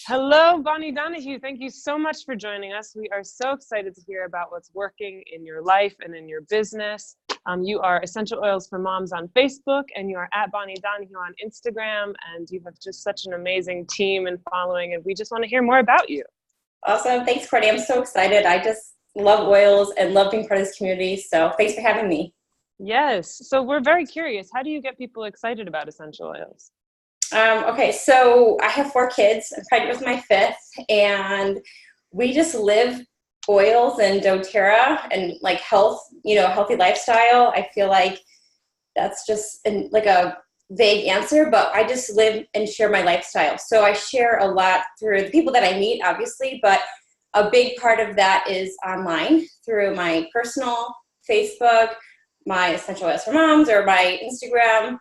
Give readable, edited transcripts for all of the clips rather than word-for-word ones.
Hello, Bonnie Donahue. Thank you so much for joining us. We are so excited to hear about what's working in your life and in your business. You are Essential Oils for Moms on Facebook, and you are at Bonnie Donahue on Instagram, and you have just such an amazing team and following, and we just want to hear more about you. Awesome. Thanks, Courtney. I'm so excited. I just love oils and love being part of this community, so thanks for having me. Yes. So we're very curious. How do you get people excited about essential oils? Okay, so I have 4 kids. I'm pregnant with my 5th, and we just live oils and doTERRA and like health, healthy lifestyle. I feel like that's just like a vague answer, but I just live and share my lifestyle. So I share a lot through the people that I meet, obviously, but a big part of that is online through my personal Facebook, my Essential Oils for Moms, or my Instagram.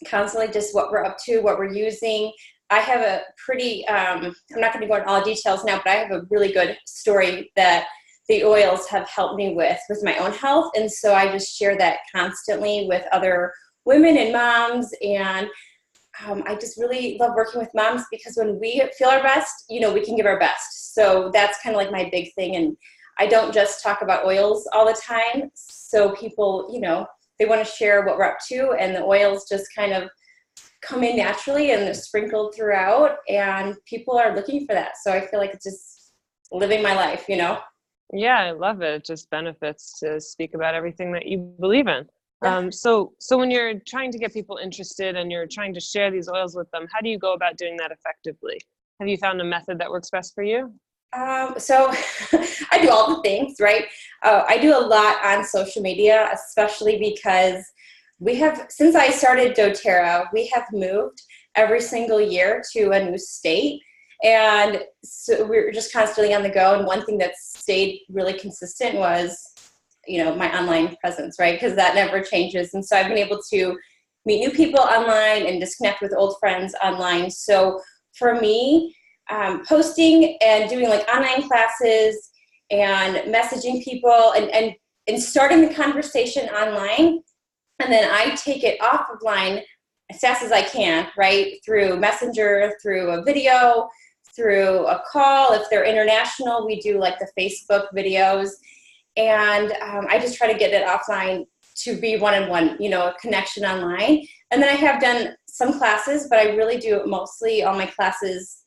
Constantly just what we're up to, what we're using. I have a pretty, I'm not going to go into all details now, but I have a really good story that the oils have helped me with my own health. And so I just share that constantly with other women and moms. And I just really love working with moms because when we feel our best, we can give our best. So that's kind of like my big thing. And I don't just talk about oils all the time. So people, they want to share what we're up to, and the oils just kind of come in naturally and they're sprinkled throughout, and people are looking for that. So I feel like it's just living my life, Yeah, I love it. It just benefits to speak about everything that you believe in. Yeah. So when you're trying to get people interested and you're trying to share these oils with them, how do you go about doing that effectively? Have you found a method that works best for you? So I do all the things, right? I do a lot on social media, especially because since I started doTERRA, we have moved every single year to a new state. And so we're just constantly on the go. And one thing that stayed really consistent was, my online presence, right? Because that never changes. And so I've been able to meet new people online and just connect with old friends online. So for me, posting and doing like online classes and messaging people and starting the conversation online. And then I take it offline as fast as I can, right? Through Messenger, through a video, through a call. If they're international, we do like the Facebook videos. And I just try to get it offline to be one-on-one, a connection online. And then I have done some classes, but I really do mostly all my classes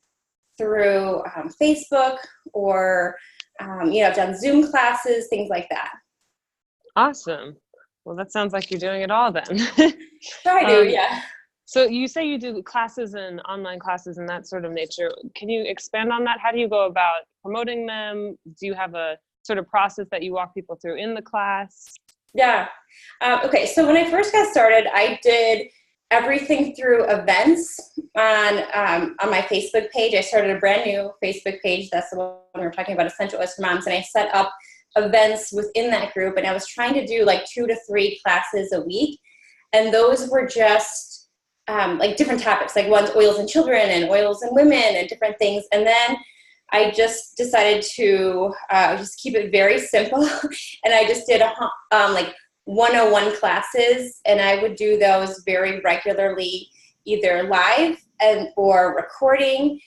through Facebook or, I've done Zoom classes, things like that. Awesome. Well, that sounds like you're doing it all then. So I do, yeah. So you say you do classes and online classes and that sort of nature. Can you expand on that? How do you go about promoting them? Do you have a sort of process that you walk people through in the class? Yeah. Okay, so when I first got started, I did everything through events on my Facebook page. I started a brand new Facebook page. That's the one we were talking about, Essential Oils for Moms. And I set up events within that group. And I was trying to do like 2 to 3 classes a week. And those were just like different topics, like one's oils in children and oils in women and different things. And then I just decided to just keep it very simple. And I just did like 101 classes, and I would do those very regularly, either live or recording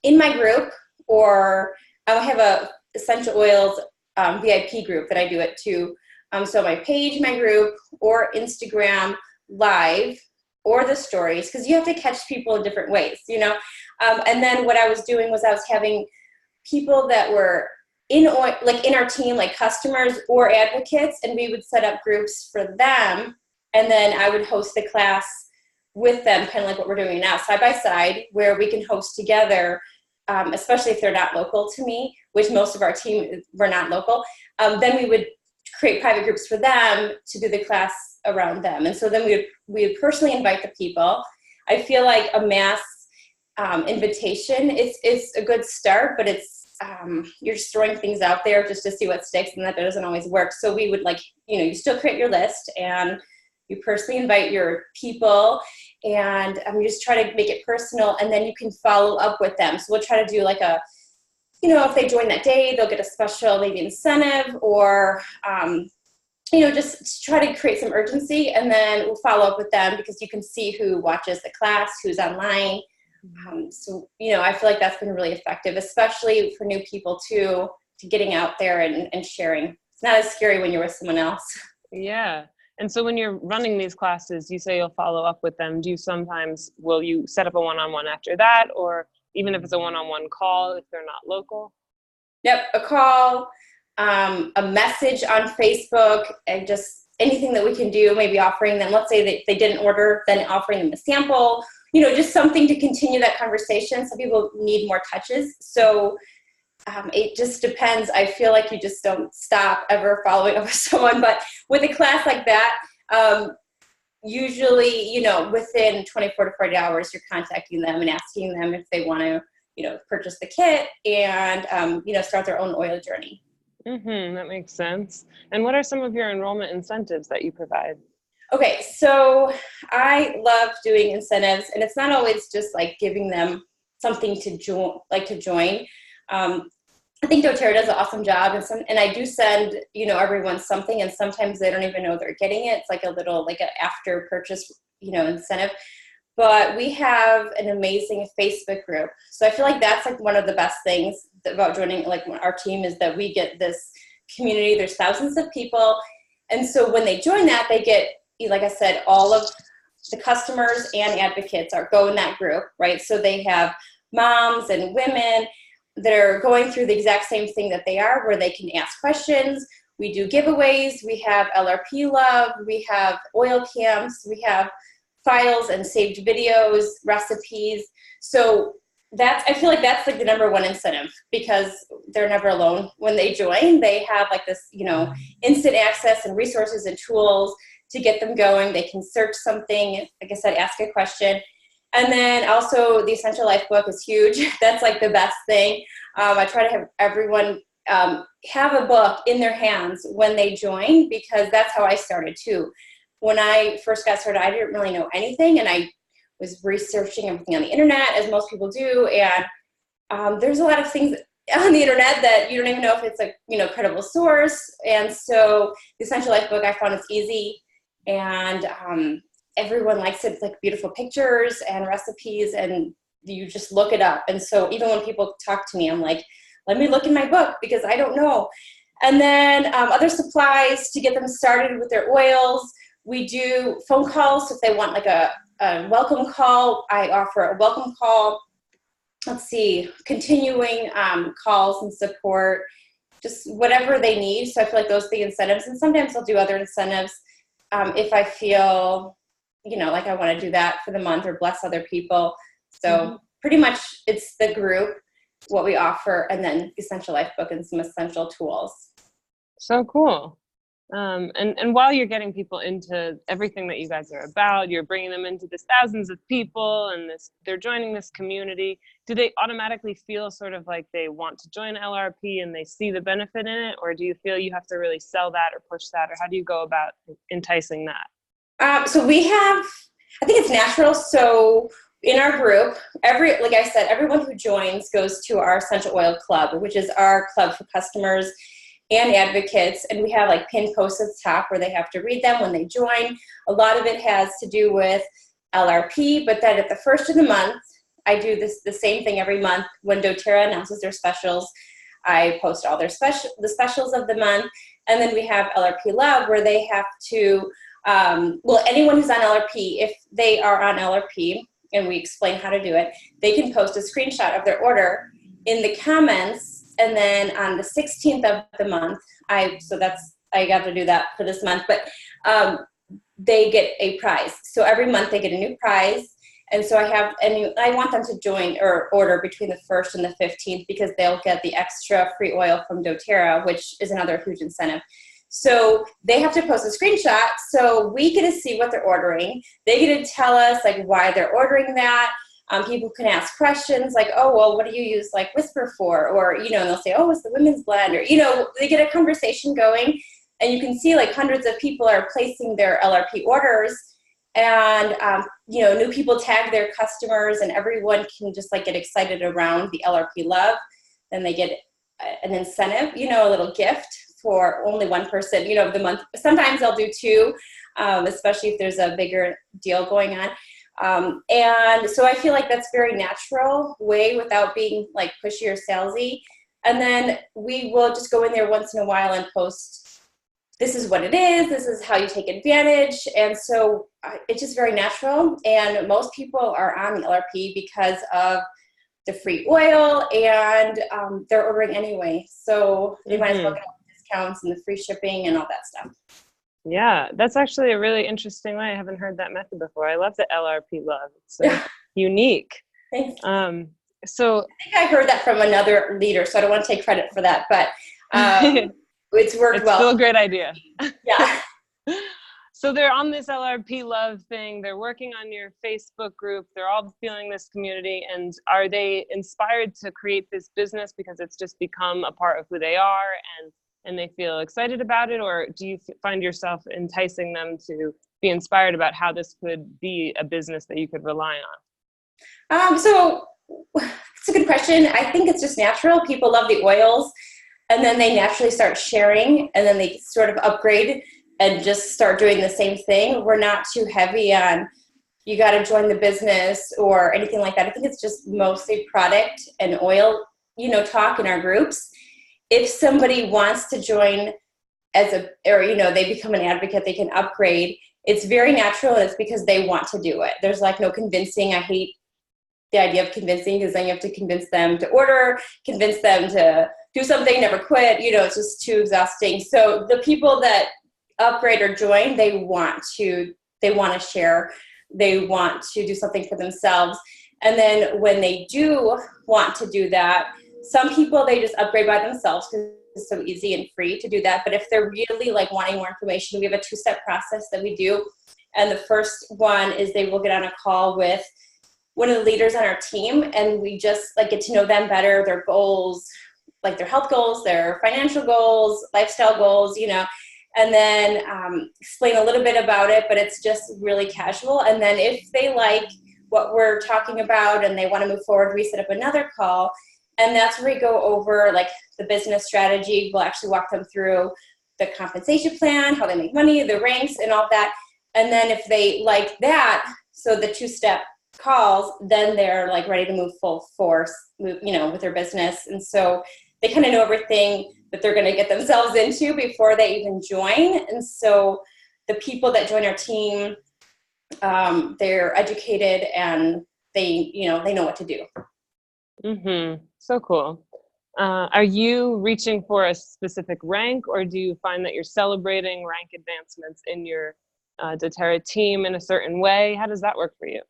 in my group, or I have a Essential Oils VIP group that I do it to. So my page, my group, or Instagram live, or the stories, because you have to catch people in different ways, And then what I was doing was I was having people that were in our team, like customers or advocates, and we would set up groups for them, and then I would host the class with them, kind of like what we're doing now, side by side, where we can host together, especially if they're not local to me, which most of our team were not local. Then we would create private groups for them to do the class around them, and so then we would personally invite the people. I feel like a mass invitation is a good start, but it's you're just throwing things out there just to see what sticks, and that doesn't always work. So we would you still create your list and you personally invite your people, and you just try to make it personal, and then you can follow up with them. So we'll try to do like a, if they join that day, they'll get a special maybe incentive, or just try to create some urgency, and then we'll follow up with them because you can see who watches the class, who's online, So, I feel like that's been really effective, especially for new people too, to getting out there and sharing. It's not as scary when you're with someone else. Yeah. And so when you're running these classes, you say you'll follow up with them. Will you set up a one-on-one after that? Or even if it's a one-on-one call, if they're not local? Yep, a call, a message on Facebook, and just anything that we can do, maybe offering them, let's say that they didn't order, then offering them a sample, just something to continue that conversation. Some people need more touches. So it just depends. I feel like you just don't stop ever following up with someone. But with a class like that, usually, within 24 to 40 hours, you're contacting them and asking them if they want to, purchase the kit and, start their own oil journey. That makes sense. And what are some of your enrollment incentives that you provide? Okay, so I love doing incentives, and it's not always just like giving them something to join. I think doTERRA does an awesome job, and I do send everyone something, and sometimes they don't even know they're getting it. It's like an after purchase incentive. But we have an amazing Facebook group, so I feel like that's like one of the best things about joining our team is that we get this community. There's thousands of people, and so when they join that, they get, like I said, all of the customers and advocates go in that group, right? So they have moms and women that are going through the exact same thing that they are, where they can ask questions. We do giveaways. We have LRP Love. We have oil camps. We have files and saved videos, recipes. So I feel like that's like the number one incentive, because they're never alone when they join. They have like this, instant access and resources and tools to get them going. They can search something, like I said, ask a question. And then also the Essential Life book is huge. That's like the best thing. I try to have everyone have a book in their hands when they join, because that's how I started too. When I first got started, I didn't really know anything, and I was researching everything on the internet, as most people do. And there's a lot of things on the internet that you don't even know if it's a credible source. And so the Essential Life book, I found it's easy, and everyone likes it. It's like beautiful pictures and recipes, and you just look it up. And so even when people talk to me, I'm like, let me look in my book, because I don't know. And then other supplies to get them started with their oils. We do phone calls. So if they want like a welcome call, I offer a welcome call. Let's see, continuing calls and support, just whatever they need. So I feel like those are the incentives. And sometimes I'll do other incentives if I feel, like I want to do that for the month or bless other people. So pretty much it's the group, what we offer, and then the Essential Life book and some essential tools. So cool. And while you're getting people into everything that you guys are about, you're bringing them into this thousands of people, and they're joining this community. Do they automatically feel sort of like they want to join LRP and they see the benefit in it? Or do you feel you have to really sell that or push that? Or how do you go about enticing that? So we have, I think it's natural. So in our group, like I said, everyone who joins goes to our Essential Oil Club, which is our club for customers and advocates, and we have like pinned posts at the top where they have to read them when they join. A lot of it has to do with LRP, but then at the first of the month, I do the same thing every month. When doTERRA announces their specials, I post all the specials of the month, and then we have LRP Love, where they have to, anyone who's on LRP, if they are on LRP, and we explain how to do it, they can post a screenshot of their order in the comments. And then on the 16th of the month, I got to do that for this month, but they get a prize. So every month they get a new prize. And so I want them to join or order between the 1st and the 15th, because they'll get the extra free oil from doTERRA, which is another huge incentive. So they have to post a screenshot, so we get to see what they're ordering. They get to tell us like why they're ordering that. People can ask questions like, oh, well, what do you use like Whisper for? Or, and they'll say, oh, it's the women's blend. Or, they get a conversation going, and you can see like hundreds of people are placing their LRP orders, and, new people tag their customers, and everyone can just like get excited around the LRP Love. Then they get an incentive, a little gift for only one person, of the month. Sometimes I'll do two, especially if there's a bigger deal going on. And so I feel like that's very natural way without being like pushy or salesy. And then we will just go in there once in a while and post, this is what it is, this is how you take advantage. And so it's just very natural. And most people are on the LRP because of the free oil, and they're ordering anyway. So they might as well get all the discounts and the free shipping and all that stuff. Yeah, that's actually a really interesting way. I haven't heard that method before. I love the LRP love. It's so unique. Thanks. So I think I heard that from another leader, so I don't want to take credit for that, but it's worked well. It's still a great idea. Yeah. So they're on this LRP love thing. They're working on your Facebook group. They're all feeling this community. And are they inspired to create this business because it's just become a part of who they are and they feel excited about it? Or do you find yourself enticing them to be inspired about how this could be a business that you could rely on? So it's a good question. I think it's just natural. People love the oils, and then they naturally start sharing, and then they sort of upgrade and just start doing the same thing. We're not too heavy on, you got to join the business or anything like that. I think it's just mostly product and oil, talk in our groups. If somebody wants to join they become an advocate, they can upgrade. It's very natural, and it's because they want to do it. There's like no convincing. I hate the idea of convincing, because then you have to convince them to order, convince them to do something, never quit. It's just too exhausting. So the people that upgrade or join, they want to share, they want to do something for themselves. And then when they do want to do that, some people, they just upgrade by themselves because it's so easy and free to do that. But if they're really like wanting more information, we have a 2-step process that we do. And the first one is they will get on a call with one of the leaders on our team, and we just like get to know them better, their goals, like their health goals, their financial goals, lifestyle goals, and then explain a little bit about it, but it's just really casual. And then if they like what we're talking about and they want to move forward, we set up another call, and that's where we go over like the business strategy. We'll actually walk them through the compensation plan, how they make money, the ranks, and all that. And then if they like that, so the 2-step calls, then they're like ready to move full force, with their business. And so they kind of know everything that they're going to get themselves into before they even join. And so the people that join our team, they're educated and they know what to do. So cool. Are you reaching for a specific rank, or do you find that you're celebrating rank advancements in your doTERRA team in a certain way? How does that work for you?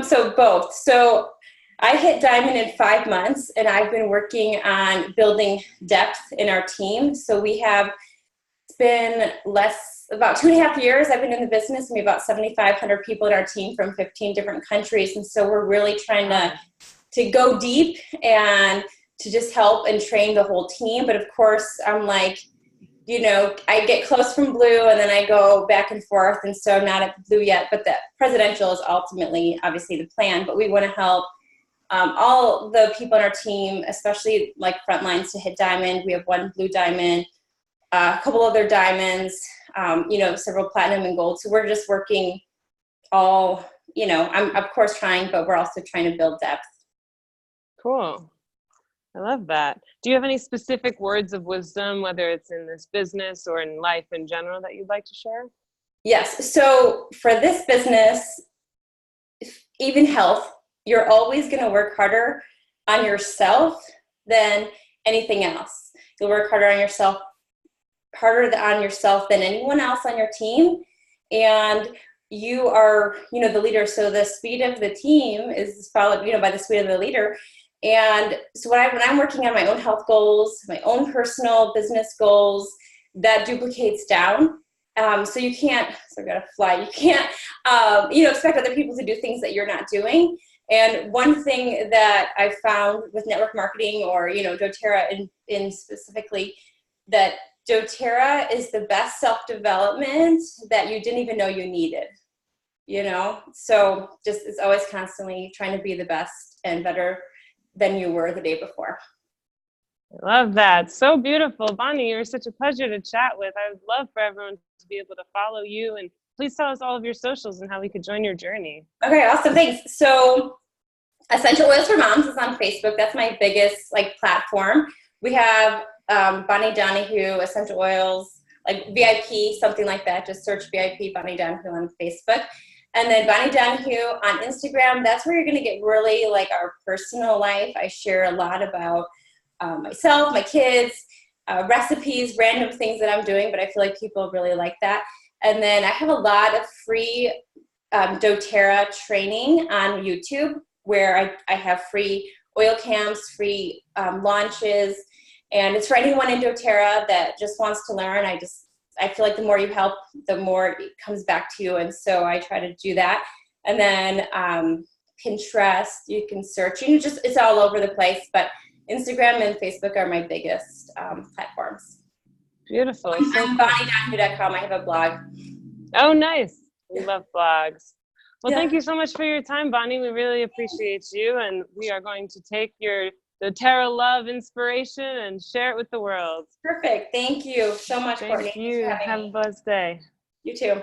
So both. So I hit diamond in 5 months, and I've been working on building depth in our team. So it's been about 2.5 years I've been in the business, and we have about 7,500 people in our team from 15 different countries. And so we're really trying to go deep and to just help and train the whole team. But of course, I'm like, I get close from blue and then I go back and forth. And so I'm not at blue yet, but the presidential is ultimately obviously the plan. But we want to help all the people on our team, especially like frontlines, to hit diamond. We have 1 blue diamond, a couple other diamonds, several platinum and gold. So we're just working all, I'm of course trying, but we're also trying to build depth. Cool. I love that. Do you have any specific words of wisdom, whether it's in this business or in life in general, that you'd like to share? Yes. So for this business, even health, you're always going to work harder on yourself than anything else. You'll work harder on yourself than anyone else on your team. And you are, the leader. So the speed of the team is followed, by the speed of the leader. And so when I'm working on my own health goals, my own personal business goals, that duplicates down. So you can't, so I've got to fly. You can't, expect other people to do things that you're not doing. And one thing that I found with network marketing or, doTERRA in specifically, that doTERRA is the best self-development that you didn't even know you needed, So just it's always constantly trying to be the best and better than you were the day before. I love that. So beautiful. Bonnie, you're such a pleasure to chat with. I would love for everyone to be able to follow you and please tell us all of your socials and how we could join your journey. Okay, awesome, thanks. So Essential Oils for Moms is on Facebook. That's my biggest platform. We have Bonnie Donahue, Essential Oils, VIP, something like that. Just search VIP Bonnie Donahue on Facebook. And then Bonnie Donahue on Instagram. That's where you're going to get really our personal life. I share a lot about myself, my kids, recipes, random things that I'm doing, but I feel like people really like that. And then I have a lot of free doTERRA training on YouTube, where I have free oil camps, free launches, and it's for anyone in doTERRA that just wants to learn. I feel like the more you help, the more it comes back to you, and so I try to do that. And then Pinterest, you can search. It's all over the place, but Instagram and Facebook are my biggest platforms. Beautiful. I'm BonnieDonahue.com. I have a blog. Oh, nice. We love blogs. Well, Yeah. Thank you so much for your time, Bonnie. We really appreciate you, and we are going to take your doTERRA love inspiration and share it with the world. Perfect. Thank you so much, Thank Courtney. you. Thanks for having Have me. a blessed day. You too.